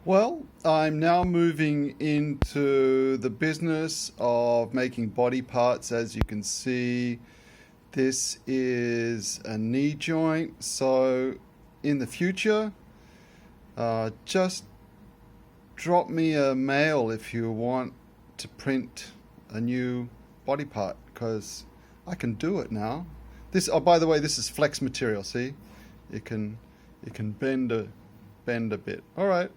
Well, I'm now moving into the business of making body parts. As you can see, this is a knee joint. So in the future, just drop me a mail if you want to print a new body part, because I can do it now. This, oh, by the way, this is flex material. See, it can bend a bit. All right.